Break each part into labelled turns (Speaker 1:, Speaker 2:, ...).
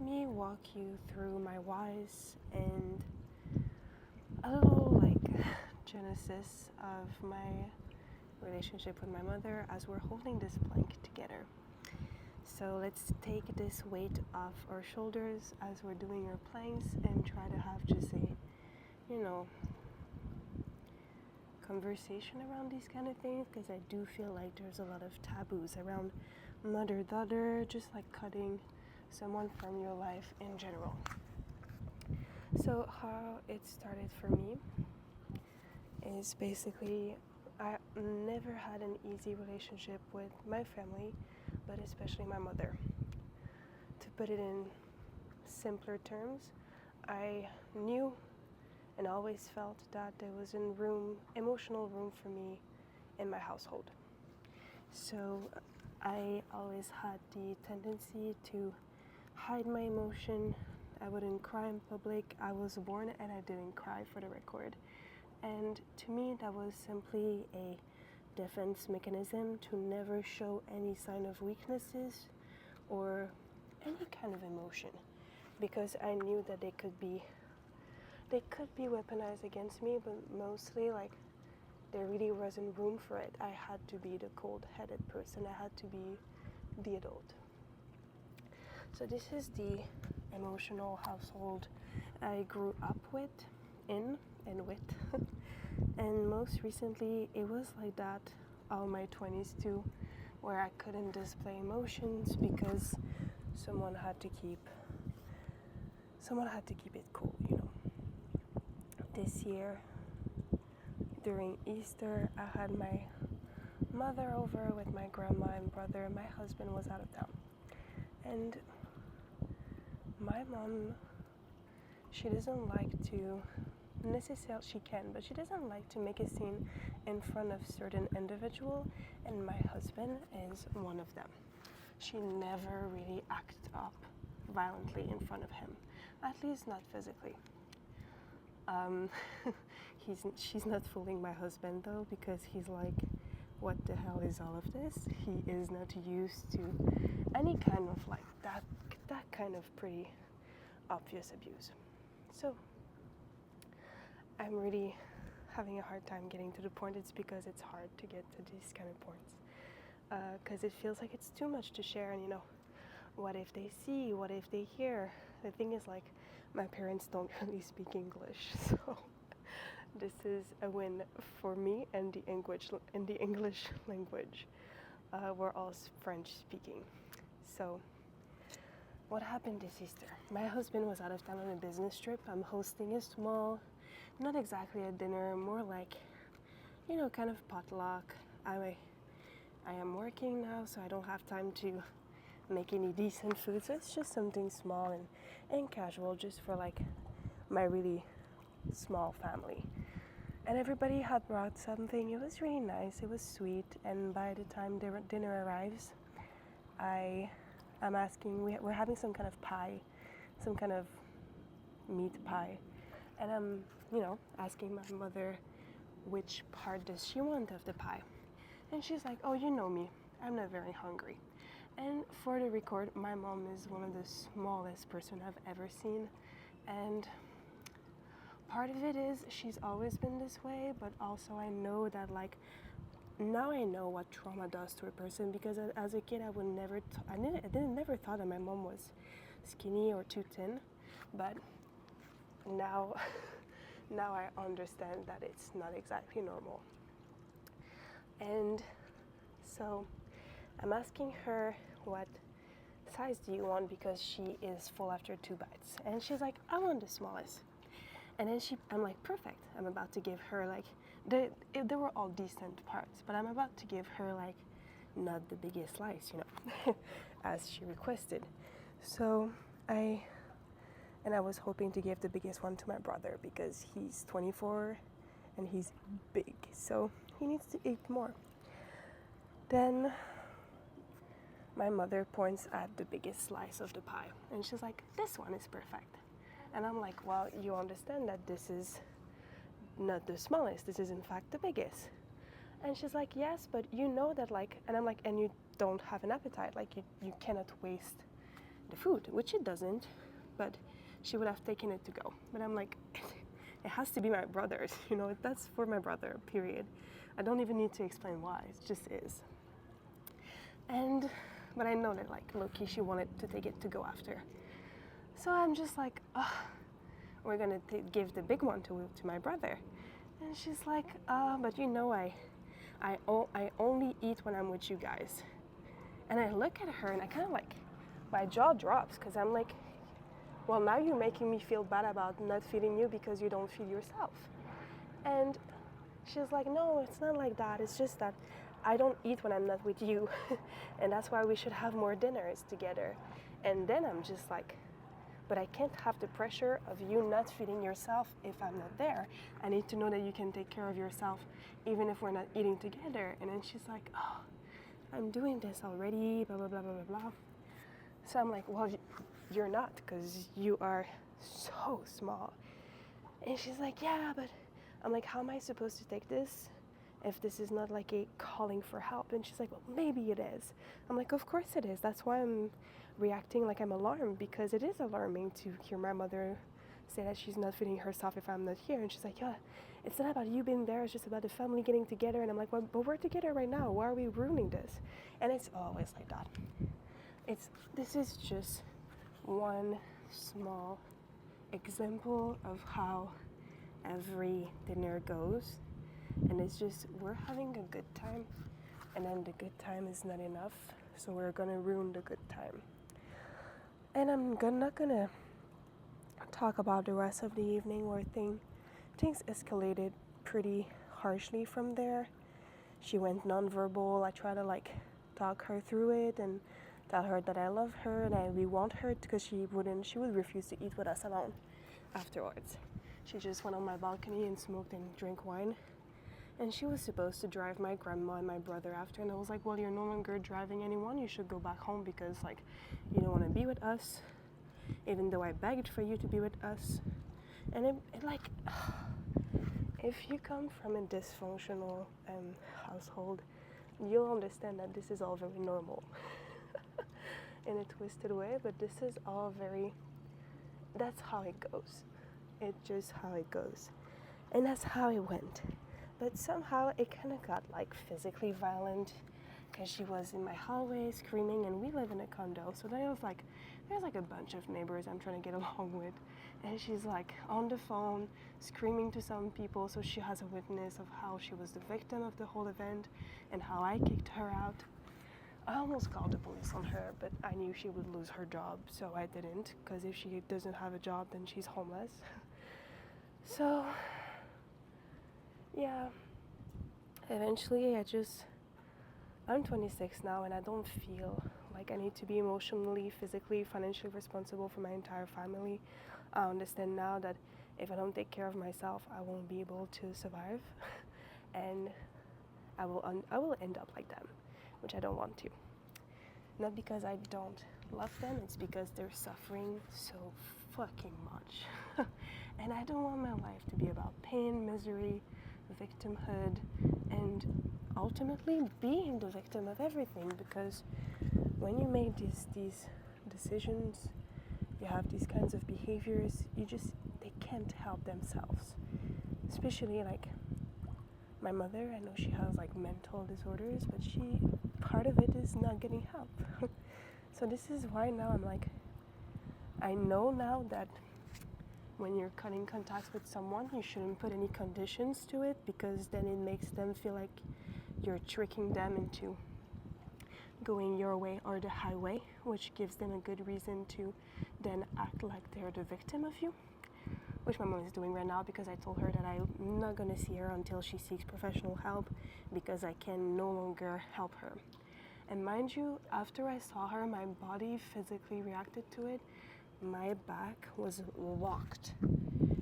Speaker 1: me walk you through my whys and a little genesis of my relationship with my mother as we're holding this plank together. So let's take this weight off our shoulders as we're doing our planks and try to have just a, conversation around these kind of things, because I do feel like there's a lot of taboos around mother-daughter, just like cutting someone from your life in general. So how it started for me is basically I never had an easy relationship with my family, but especially my mother. To put it in simpler terms, I knew and always felt that there was emotional room for me in my household. So I always had the tendency to hide my emotion. I wouldn't cry in public. I was born and I didn't cry, for the record. And to me, that was simply a defense mechanism to never show any sign of weaknesses or any kind of emotion, because I knew that they could be weaponized against me, but mostly there really wasn't room for it. I had to be the cold-headed person. I had to be the adult. So this is the emotional household I grew up with, and most recently it was like that all my 20s too, where I couldn't display emotions because someone had to keep it cool, This year during Easter, I had my mother over with my grandma and brother. My husband was out of town, and my mom, she doesn't like to necessarily, she can, but she doesn't like to make a scene in front of certain individual, and my husband is one of them. She never really acts up violently in front of him, at least not physically. She's not fooling my husband though, because he's like, what the hell is all of this? He is not used to any kind of that kind of pretty obvious abuse. So I'm really having a hard time getting to the point. It's because it's hard to get to these kind of points, because it feels like it's too much to share, and what if they see, what if they hear? The thing is, my parents don't really speak English, so this is a win for me and the English language. We're all French speaking. So what happened this Easter? My husband was out of town on a business trip. I'm hosting a small, not exactly a dinner, more like, kind of potluck. I am working now, so I don't have time to make any decent food, so it's just something small and casual, just for my really small family. And everybody had brought something. It was really nice, it was sweet, and by the time dinner arrives, I'm asking, we're having some kind of pie, some kind of meat pie, and I'm asking my mother which part does she want of the pie. And she's like, oh, you know me, I'm not very hungry. And for the record, my mom is one of the smallest person I've ever seen, and part of it is she's always been this way, but also I know that now I know what trauma does to a person, because as a kid I never thought that my mom was skinny or too thin, but now I understand that it's not exactly normal. And so I'm asking her, what size do you want, because she is full after 2 bites, and she's like, I want the smallest. And then I'm like, perfect. I'm about to give her they were all decent parts, but I'm about to give her not the biggest slice, as she requested. So I was hoping to give the biggest one to my brother, because he's 24 and he's big, so he needs to eat more. Then my mother points at the biggest slice of the pie, and she's like, this one is perfect. And I'm like, well, you understand that this is not the smallest, this is in fact the biggest. And she's like, yes, but you know that and I'm like, and you don't have an appetite, you cannot waste the food, which it doesn't, but she would have taken it to go. But I'm like, it has to be my brother's, that's for my brother, period. I don't even need to explain why, it just is. But I know that like low-key she wanted to take it to go after. So I'm just like, we're gonna give the big one to my brother. And she's like, but I only eat when I'm with you guys. And I look at her and I kind of like, my jaw drops because I'm like, well, now you're making me feel bad about not feeding you because you don't feed yourself. And she's like, no, it's not like that. It's just that I don't eat when I'm not with you. And that's why we should have more dinners together. And then I'm just like, but I can't have the pressure of you not feeding yourself if I'm not there. I need to know that you can take care of yourself even if we're not eating together. And then she's like, oh, I'm doing this already, blah, blah, blah, blah, blah, blah. So I'm like, well, you're not, because you are so small. And she's like, yeah, but I'm like, how am I supposed to take this if this is not like a calling for help? And she's like, well, maybe it is. I'm like, of course it is. That's why I'm reacting like I'm alarmed, because it is alarming to hear my mother say that she's not feeding herself if I'm not here. And she's like, yeah, it's not about you being there, it's just about the family getting together. And I'm like, well, but we're together right now. Why are we ruining this? And it's always like that. This is just one small example of how every dinner goes. And it's just, we're having a good time, and then the good time is not enough, so we're gonna ruin the good time. And I'm not gonna talk about the rest of the evening where things escalated pretty harshly from there. She went nonverbal. I tried to like talk her through it and tell her that I love her and we want her, because she would refuse to eat with us alone afterwards. She just went on my balcony and smoked and drank wine. And she was supposed to drive my grandma and my brother after, and I was like, well, you're no longer driving anyone, you should go back home because like you don't want to be with us, even though I begged for you to be with us. And it like, if you come from a dysfunctional household, you'll understand that this is all very normal in a twisted way, but this is all that's how it goes. It's just how it goes. And that's how it went. But somehow it kind of got like physically violent, because she was in my hallway screaming, and we live in a condo, so there's like a bunch of neighbors I'm trying to get along with, and she's like on the phone screaming to some people, so she has a witness of how she was the victim of the whole event and how I kicked her out. I almost called the police on her, but I knew she would lose her job, so I didn't, because if she doesn't have a job, then she's homeless. So yeah, eventually I'm 26 now, and I don't feel like I need to be emotionally, physically, financially responsible for my entire family. I understand now that if I don't take care of myself, I won't be able to survive, and I will end up like them, which I don't want to. Not because I don't love them, it's because they're suffering so fucking much. And I don't want my life to be about pain, misery, victimhood, and ultimately being the victim of everything, because when you make these decisions, you have these kinds of behaviors, they can't help themselves. Especially like my mother, I know she has like mental disorders, but part of it is not getting help. So this is why now I'm like, I know now that when you're cutting contacts with someone, you shouldn't put any conditions to it, because then it makes them feel like you're tricking them into going your way or the highway, which gives them a good reason to then act like they're the victim of you, which my mom is doing right now, because I told her that I'm not going to see her until she seeks professional help, because I can no longer help her. And mind you, after I saw her, my body physically reacted to it. My back was locked,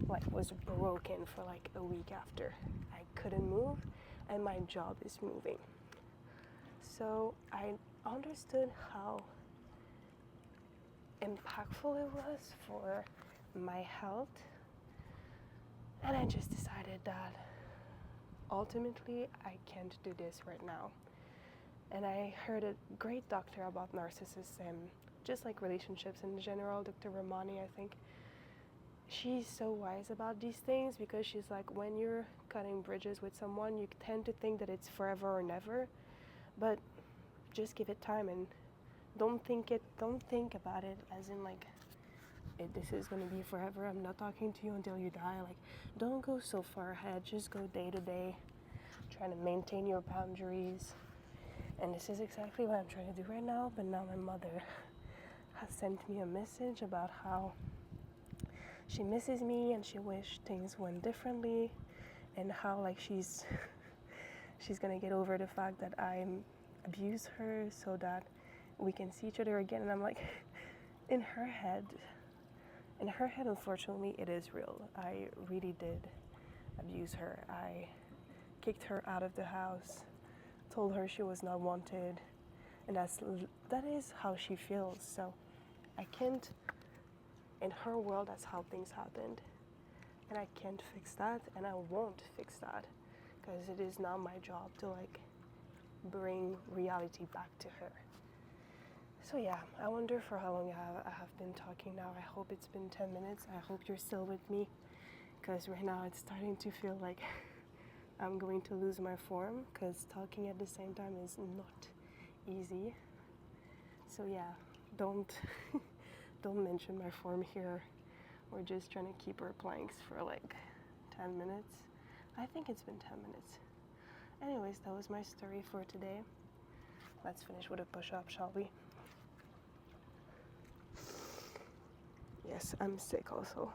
Speaker 1: like was broken for like a week after. I couldn't move, and my job is moving. So I understood how impactful it was for my health, and I just decided that ultimately I can't do this right now. And I heard a great doctor about narcissism just like relationships in general. Dr. Romani, I think she's so wise about these things, because she's like, when you're cutting bridges with someone, you tend to think that it's forever or never, but just give it time, and don't think about it as in like this is going to be forever. I'm not talking to you until you die. Like, don't go so far ahead. Just go day to day, trying to maintain your boundaries. And this is exactly what I'm trying to do right now. But now my mother has sent me a message about how she misses me and she wished things went differently, and how like she's gonna get over the fact that I abuse her so that we can see each other again. And I'm like, in her head, unfortunately, it is real. I really did abuse her. I kicked her out of the house, told her she was not wanted, and that is how she feels. So I can't, in her world, that's how things happened, and I can't fix that, and I won't fix that, because it is not my job to like bring reality back to her. So yeah, I wonder for how long I have been talking now. I hope it's been 10 minutes. I hope you're still with me, because right now it's starting to feel like I'm going to lose my form, because talking at the same time is not easy. So yeah, don't mention my form here. We're just trying to keep our planks for like 10 minutes. I think it's been 10 minutes. Anyways, that was my story for today. Let's finish with a push-up, shall we? Yes, I'm sick also.